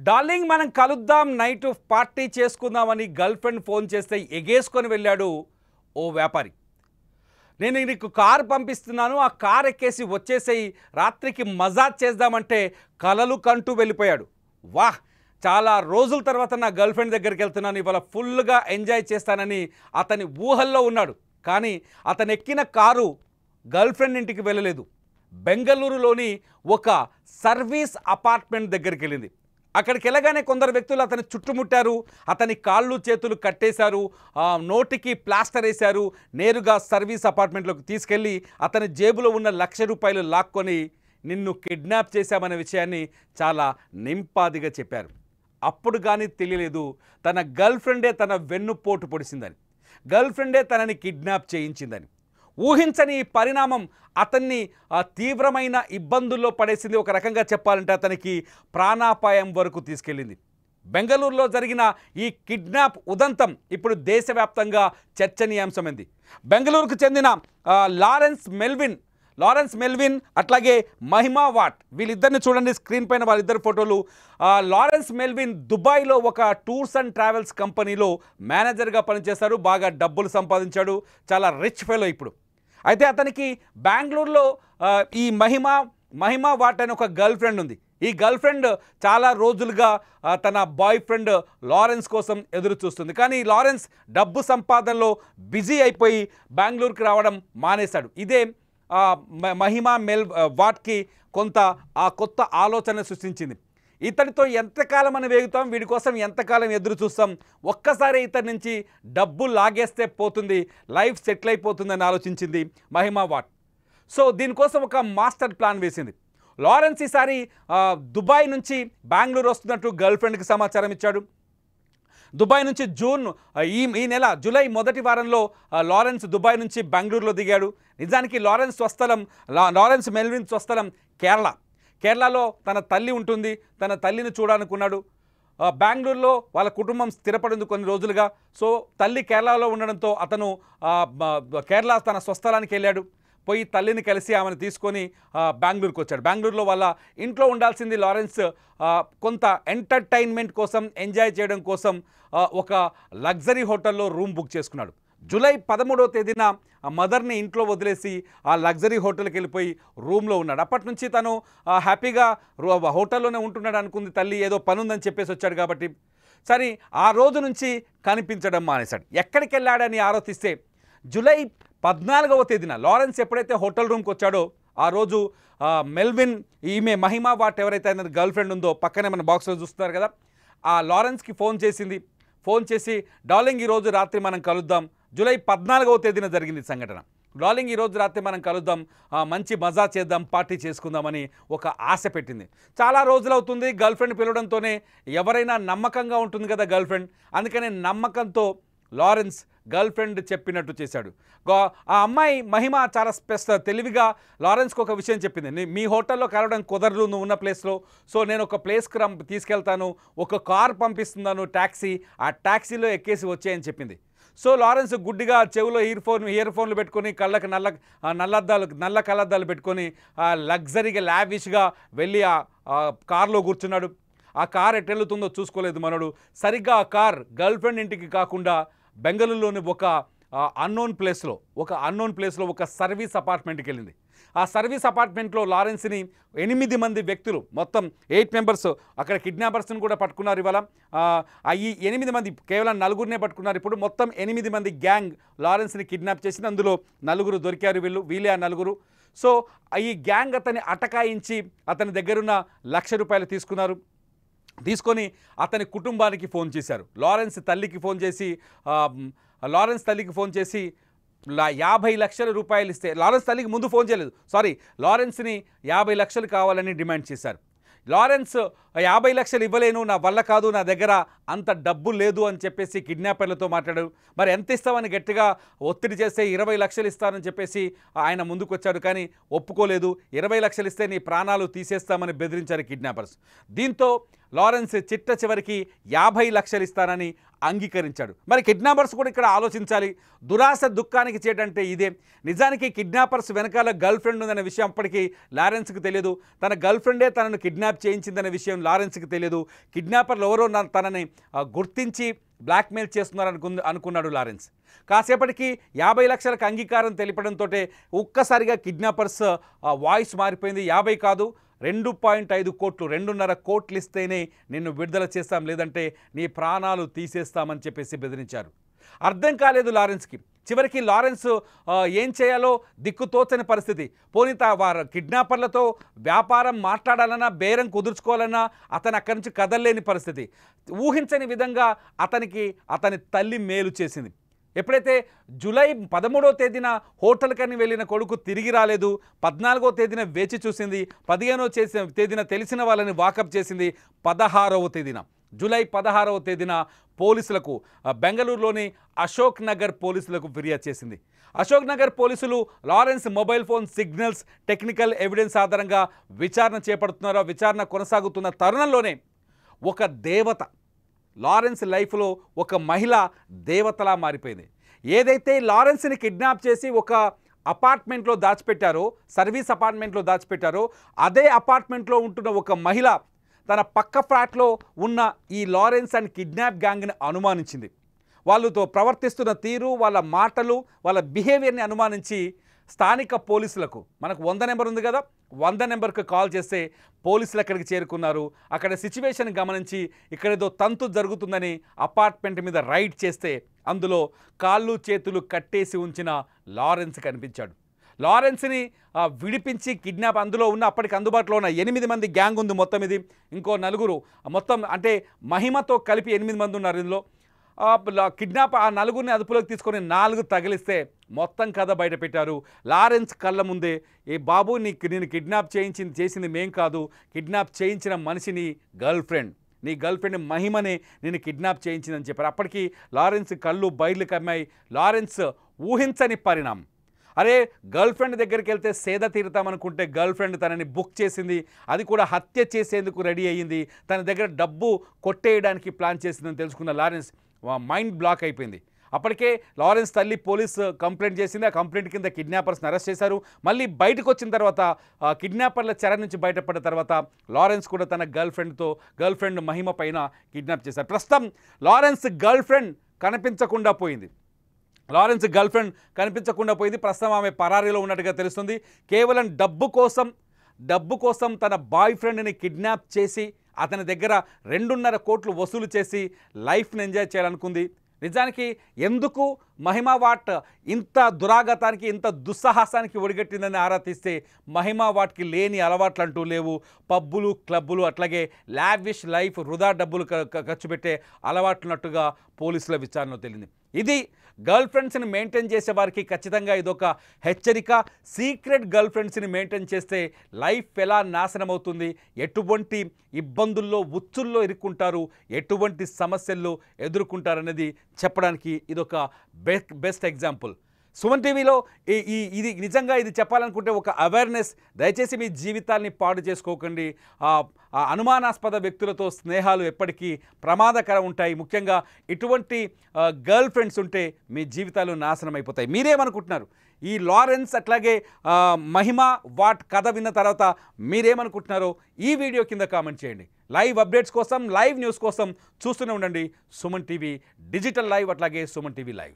Darling మనం కలుద్దాం night party చేసుకుందామని గర్ల్ ఫ్రెండ్ ఫోన్ చేస్తే ఎగేసుకొని వెళ్ళాడు ఓ వ్యాపారి. నేను నీకు కార్ పంపిస్తున్నాను, ఆ కార్ ఎక్కేసి వచ్చేసేయి, రాత్రికి మజాజ్ చేద్దామంటే కలలు కంటూ వెళ్ళిపోయాడు. వాహ్, చాలా రోజుల తర్వాత నా గర్ల్ ఫ్రెండ్ దగ్గరికి వెళ్తున్నాను, ఇవాళ ఫుల్గా ఎంజాయ్ చేస్తానని అతని ఊహల్లో ఉన్నాడు. కానీ అతను ఎక్కిన కారు గర్ల్ ఫ్రెండ్ ఇంటికి వెళ్ళలేదు, బెంగళూరులోని ఒక సర్వీస్ అపార్ట్మెంట్ దగ్గరికి వెళ్ళింది. అక్కడికి వెళ్ళగానే కొందరు వ్యక్తులు అతని చుట్టుముట్టారు, అతని కాళ్ళు చేతులు కట్టేశారు, నోటికి ప్లాస్టర్ వేశారు. నేరుగా సర్వీస్ అపార్ట్మెంట్లోకి తీసుకెళ్ళి అతని జేబులో ఉన్న ₹1,00,000 లాక్కొని నిన్ను కిడ్నాప్ చేశామనే విషయాన్ని చాలా నింపాదిగా చెప్పారు. అప్పుడు కానీ తెలియలేదు తన గర్ల్ ఫ్రెండే తన వెన్నుపోటు పొడిచిందని, గర్ల్ ఫ్రెండే తనని కిడ్నాప్ చేయించిందని. ఊహించని పరిణామం అతన్ని తీవ్రమైన ఇబ్బందుల్లో పడేసింది. ఒక రకంగా చెప్పాలంటే అతనికి ప్రాణాపాయం వరకు తీసుకెళ్ళింది. బెంగళూరులో జరిగిన ఈ కిడ్నాప్ ఉదంతం ఇప్పుడు దేశవ్యాప్తంగా చర్చనీయాంశమైంది. బెంగళూరుకు చెందిన లారెన్స్ మెల్విన్ అట్లాగే మహిమా వాట్, వీళ్ళిద్దరిని చూడండి స్క్రీన్ పైన, వాళ్ళిద్దరు ఫోటోలు. లారెన్స్ మెల్విన్ దుబాయ్లో ఒక టూర్స్ అండ్ ట్రావెల్స్ కంపెనీలో మేనేజర్గా పనిచేశారు, బాగా డబ్బులు సంపాదించాడు, చాలా రిచ్ ఫెలో ఇప్పుడు. అయితే అతనికి బెంగళూరులో ఈ మహిమా వాట్ అనే ఒక గర్ల్ ఫ్రెండ్ ఉంది. ఈ గర్ల్ ఫ్రెండ్ చాలా రోజులుగా తన బాయ్ ఫ్రెండ్ లారెన్స్ కోసం ఎదురు చూస్తుంది. కానీ లారెన్స్ డబ్బు సంపాదనలో బిజీ అయిపోయి బెంగళూరుకి రావడం మానేశాడు. ఇదే వాట్కి కొత్త ఆలోచన సృష్టించింది. ఇతడితో ఎంతకాలం అని వేగుతాం, వీడి కోసం ఎంతకాలం ఎదురు చూస్తాం, ఒక్కసారి ఇతడి నుంచి డబ్బు లాగేస్తే పోతుంది, లైఫ్ సెటిల్ అయిపోతుందని ఆలోచించింది మహిమా వాట్. సో దీనికోసం ఒక మాస్టర్ ప్లాన్ వేసింది. లారెన్స్ ఈసారి దుబాయ్ నుంచి బెంగళూరు వస్తున్నట్టు గర్ల్ ఫ్రెండ్కి సమాచారం ఇచ్చాడు. దుబాయ్ నుంచి ఈ నెల జూలై మొదటి వారంలో లారెన్స్ దుబాయ్ నుంచి బెంగళూరులో దిగాడు. నిజానికి లారెన్స్ మెల్విన్ స్వస్థలం కేరళలో తన తల్లి ఉంటుంది, తన తల్లిని చూడాలనుకున్నాడు. బెంగళూరులో వాళ్ళ కుటుంబం స్థిరపడింది కొన్ని రోజులుగా. సో తల్లి కేరళలో ఉండడంతో అతను కేరళ తన స్వస్థలానికి వెళ్ళాడు. పోయి తల్లిని కలిసి ఆమెను తీసుకొని బెంగళూరుకు వచ్చాడు. బెంగళూరులో వాళ్ళ ఇంట్లో ఉండాల్సింది లారెన్స్ కొంత ఎంటర్టైన్మెంట్ కోసం, ఎంజాయ్ చేయడం కోసం ఒక లగ్జరీ హోటల్లో రూమ్ బుక్ చేసుకున్నాడు. జూలై 13వ తేదీన ఆ మదర్ని ఇంట్లో వదిలేసి ఆ లగ్జరీ హోటల్కి వెళ్ళిపోయి రూమ్లో ఉన్నాడు. అప్పటి నుంచి తను హ్యాపీగా హోటల్లోనే ఉంటున్నాడు అనుకుంది తల్లి, ఏదో పని ఉందని చెప్పేసి వచ్చాడు కాబట్టి. సరే, ఆ రోజు నుంచి కనిపించడం మానేశాడు. ఎక్కడికి వెళ్ళాడని ఆలోచిస్తే జూలై 14వ తేదీన లారెన్స్ ఎప్పుడైతే హోటల్ రూమ్కి వచ్చాడో ఆ రోజు మెల్విన్, ఈమె మహిమా వాట్ ఎవరైతే ఆయన గర్ల్ ఫ్రెండ్ ఉందో పక్కనే మన బాక్స్లో చూస్తున్నారు కదా, ఆ లారెన్స్కి ఫోన్ చేసి డార్లింగ్ ఈరోజు రాత్రి మనం కలుద్దాం. జూలై 14వ తేదీన జరిగింది సంఘటన. డార్లింగ్ ఈరోజు రాత్రి మనం కలుద్దాం, మంచి మజా చేద్దాం, పార్టీ చేసుకుందామని ఒక ఆశ పెట్టింది. చాలా రోజులవుతుంది గర్ల్ ఫ్రెండ్ పిలవడంతోనే, ఎవరైనా నమ్మకంగా ఉంటుంది కదా గర్ల్ ఫ్రెండ్, అందుకనే నమ్మకంతో లారెన్స్ గర్ల్ ఫ్రెండ్ చెప్పినట్టు చేశాడు. ఆ అమ్మాయి మహిమ చాలా తెలివిగా లారెన్స్కి ఒక విషయం చెప్పింది. మీ హోటల్లో కలవడం కుదరదు నువ్వు ఉన్న ప్లేస్లో, సో నేను ఒక ప్లేస్కి తీసుకెళ్తాను, ఒక కార్ పంపిస్తున్నాను ట్యాక్సీ, ఆ ట్యాక్సీలో ఎక్కేసి వచ్చాయని చెప్పింది. సో లారెన్స్ గుడ్డిగా చెవిలో ఇయర్ ఫోన్లు పెట్టుకొని, కళ్ళకి నల్ల కళ్ళద్దాలు పెట్టుకొని లగ్జరీగా లావిష్గా వెళ్ళి ఆ కార్లో కూర్చున్నాడు. ఆ కార్ ఎట్టెళ్తుందో చూసుకోలేదు మనోడు. సరిగ్గా ఆ కార్ గర్ల్ ఫ్రెండ్ ఇంటికి కాకుండా బెంగళూరులోని ఒక అన్నోన్ ప్లేస్లో ఒక సర్వీస్ అపార్ట్మెంట్కి వెళ్ళింది. ఆ సర్వీస్ అపార్ట్మెంట్లో లారెన్స్ని 8 మంది వ్యక్తులు, మొత్తం 8 మెంబర్స్, అక్కడ కిడ్నాపర్స్ని కూడా పట్టుకున్నారు. ఇవాళ ఈ 8 మంది, కేవలం 4గురినే పట్టుకున్నారు. ఇప్పుడు మొత్తం 8 మంది గ్యాంగ్ లారెన్స్ని కిడ్నాప్ చేసింది. అందులో 4 దొరికారు, వీళ్ళే ఆ 4. సో ఈ గ్యాంగ్ అతన్ని అటకాయించి అతని దగ్గరున్న ₹1,00,000 తీసుకొని అతని కుటుంబానికి ఫోన్ చేశారు. లారెన్స్ తల్లికి ఫోన్ చేసి ₹50 లక్షలు ఇస్తే, లారెన్స్ తల్లికి ముందు ఫోన్ చేయలేదు, లారెన్స్ని 50 లక్షలు కావాలని డిమాండ్ చేశారు. లారెన్స్ 50 లక్షలు ఇవ్వలేను, నా వల్ల కాదు, నా దగ్గర అంత డబ్బు లేదు అని చెప్పేసి కిడ్నాపర్లతో మాట్లాడాడు. మరి ఎంత ఇస్తామని గట్టిగా ఒత్తిడి చేస్తే 20 లక్షలు ఇస్తానని చెప్పేసి ఆయన ముందుకు వచ్చాడు. కానీ ఒప్పుకోలేదు. 20 లక్షలు ఇస్తే నీ ప్రాణాలు తీసేస్తామని బెదిరించారు కిడ్నాపర్స్. దీంతో లారెన్స్ చిట్ట చివరికి 50 లక్షలు ఇస్తానని అంగీకరించాడు. మరి కిడ్నాపర్స్ కూడా ఇక్కడ ఆలోచించాలి. దురాశ దుఃఖానికి చేటంటే ఇదే. నిజానికి కిడ్నాపర్స్ వెనకాల గర్ల్ ఫ్రెండ్ ఉందనే విషయం అప్పటికి లారెన్స్కి తెలియదు. తన గర్ల్ ఫ్రెండే తనను కిడ్నాప్ చేయించిందనే విషయం లారెన్స్కి తెలియదు. కిడ్నాపర్లు ఎవరో తనని గుర్తించి బ్లాక్మెయిల్ చేస్తున్నారని అనుకున్నాడు లారెన్స్. కాసేపటికి 50 లక్షలకు అంగీకారం తెలిపడంతో ఒక్కసారిగా కిడ్నాపర్స్ వాయిస్ మారిపోయింది. 50 కాదు 2.5 కోట్లు, 2.5 కోట్లు ఇస్తేనే నిన్ను విడుదల చేస్తాం, లేదంటే నీ ప్రాణాలు తీసేస్తామని చెప్పేసి బెదిరించారు. అర్థం కాలేదు లారెన్స్కి. చివరికి లారెన్స్ ఏం చేయాలో దిక్కుతోచని పరిస్థితి. పోనీ వారు కిడ్నాపర్లతో వ్యాపారం మాట్లాడాలన్నా, బేరం కుదుర్చుకోవాలన్నా అతను అక్కడి నుంచి కదలలేని పరిస్థితి. ఊహించని విధంగా అతని తల్లి మేలు చేసింది. ఎప్పుడైతే జూలై 13వ తేదీన హోటల్కని వెళ్ళిన కొడుకు తిరిగి రాలేదు, 14వ తేదీన వేచి చూసింది, 15వ తేదీన తెలిసిన వాళ్ళని వాకప్ చేసింది, 16వ తేదీన జూలై 16వ తేదీన పోలీసులకు బెంగళూరులోని అశోక్ నగర్ పోలీసులకు ఫిర్యాదు చేసింది. అశోక్ నగర్ పోలీసులు Lawrence mobile phone signals, technical evidence ఆధారంగా విచారణ చేపడుతున్నారో. విచారణ కొనసాగుతున్న తరుణంలోనే ఒక దేవత లారెన్స్ లైఫ్లో ఒక మహిళ దేవతలా మారిపోయింది. ఏదైతే లారెన్స్ని కిడ్నాప్ చేసి ఒక అపార్ట్మెంట్లో దాచిపెట్టారో, సర్వీస్ అపార్ట్మెంట్లో దాచిపెట్టారో, అదే అపార్ట్మెంట్లో ఉంటున్న ఒక మహిళ తన పక్క ఫ్లాట్లో ఉన్న ఈ లారెన్స్ అండ్ కిడ్నాప్ గ్యాంగ్ని అనుమానించింది. వాళ్ళతో ప్రవర్తిస్తున్న తీరు, వాళ్ళ మాటలు, వాళ్ళ బిహేవియర్ని అనుమానించి స్థానిక పోలీసులకు, మనకు 100 నెంబర్ ఉంది కదా, 100 నెంబర్కి కాల్ చేస్తే పోలీసులు అక్కడికి చేరుకున్నారు. అక్కడ సిచ్యువేషన్ గమనించి ఇక్కడేదో తంతు జరుగుతుందని అపార్ట్మెంట్ మీద రైడ్ చేస్తే అందులో కాళ్ళు చేతులు కట్టేసి ఉంచిన లారెన్స్ కనిపించాడు. లారెన్స్ని విడిపించి కిడ్నాప్, అందులో ఉన్న అప్పటికి అందుబాటులో ఉన్న 8 మంది గ్యాంగ్ ఉంది మొత్తం. ఇది ఇంకో 4 మొత్తం, అంటే మహిమతో కలిపి 8 మంది ఉన్నారు ఇందులో. కిడ్నాప్ ఆ 4 అదుపులోకి తీసుకొని 4 తగిలిస్తే మొత్తం కథ బయట పెట్టారు. లారెన్స్ కళ్ళ ముందే, ఏ బాబు నేను కిడ్నాప్ చేసింది మేం కాదు, కిడ్నాప్ చేయించిన మనిషిని గర్ల్ ఫ్రెండ్, నీ గర్ల్ ఫ్రెండ్ మహిమనే నేను కిడ్నాప్ చేయించిందని చెప్పారు. అప్పటికి లారెన్స్ కళ్ళు బయలు కమ్మాయి. లారెన్స్ ఊహించని పరిణామం. అరే, గర్ల్ ఫ్రెండ్ దగ్గరికి వెళ్తే సేద తీరుతామనుకుంటే గర్ల్ ఫ్రెండ్ తనని బుక్ చేసింది, అది కూడా హత్య చేసేందుకు రెడీ అయ్యింది, తన దగ్గర డబ్బు కొట్టేయడానికి ప్లాన్ చేసిందని తెలుసుకున్న లారెన్స్ మైండ్ బ్లాక్ అయిపోయింది. అప్పటికే లారెన్స్ తల్లి పోలీస్ కంప్లైంట్ చేసింది. ఆ కంప్లైంట్ కింద కిడ్నాపర్స్ని అరెస్ట్ చేశారు. మళ్ళీ బయటకు వచ్చిన తర్వాత, కిడ్నాపర్ల చెర నుంచి బయటపడిన తర్వాత లారెన్స్ కూడా తన గర్ల్ ఫ్రెండ్ మహిమ పైన కిడ్నాప్ చేశారు. ప్రస్తుతం లారెన్స్ గర్ల్ ఫ్రెండ్ కనిపించకుండా పోయింది. ప్రస్తుతం ఆమె పరారీలో ఉన్నట్టుగా తెలుస్తుంది. కేవలం డబ్బు కోసం తన బాయ్ ఫ్రెండ్ని కిడ్నాప్ చేసి అతని దగ్గర 2.5 కోట్లు వసూలు చేసి లైఫ్ని ఎంజాయ్ చేయాలనుకుంది. నిజానికి ఎందుకు మహిమా వాట్ ఇంత దురాగతానికి, ఇంత దుస్సాహసానికి ఒడిగట్టిందని ఆరా తీస్తే మహిమా వాట్కి లేని అలవాట్లు అంటూ లేవు. పబ్బులు, క్లబ్బులు, అట్లాగే లావిష్ లైఫ్, వృధా డబ్బులు ఖర్చు పెట్టే అలవాట్లున్నట్టుగా పోలీసుల విచారణలో తేలింది. ఇది గర్ల్ ఫ్రెండ్స్ని మెయింటైన్ చేసే వారికి ఖచ్చితంగా ఇదొక హెచ్చరిక. సీక్రెట్ గర్ల్ ఫ్రెండ్స్ని మెయింటైన్ చేస్తే లైఫ్ ఎలా నాశనం అవుతుంది, ఎటువంటి ఇబ్బందుల్లో, ఉచ్చుల్లో ఇరుక్కుంటారు, ఎటువంటి సమస్యల్లో ఎదుర్కొంటారనేది చెప్పడానికి ఇదొక బెస్ట్ ఎగ్జాంపుల్. సుమన్ టీవీలో ఇది నిజంగా ఇది చెప్పాలనుకుంటే ఒక అవేర్నెస్. దయచేసి మీ జీవితాల్ని పాడు చేసుకోకండి. అనుమానాస్పద వ్యక్తులతో స్నేహాలు ఎప్పటికీ ప్రమాదకరం ఉంటాయి. ముఖ్యంగా ఇటువంటి గర్ల్ ఫ్రెండ్స్ ఉంటే మీ జీవితాలు నాశనం అయిపోతాయి. మీరేమనుకుంటున్నారు? ఈ లారెన్స్ అట్లాగే మహిమ వాట్ కథ విన్న తర్వాత మీరేమనుకుంటున్నారో ఈ వీడియో కింద కామెంట్ చేయండి. లైవ్ అప్డేట్స్ కోసం, లైవ్ న్యూస్ కోసం చూస్తూనే ఉండండి సుమన్ టీవీ డిజిటల్ లైవ్, అట్లాగే సుమన్ టీవీ లైవ్.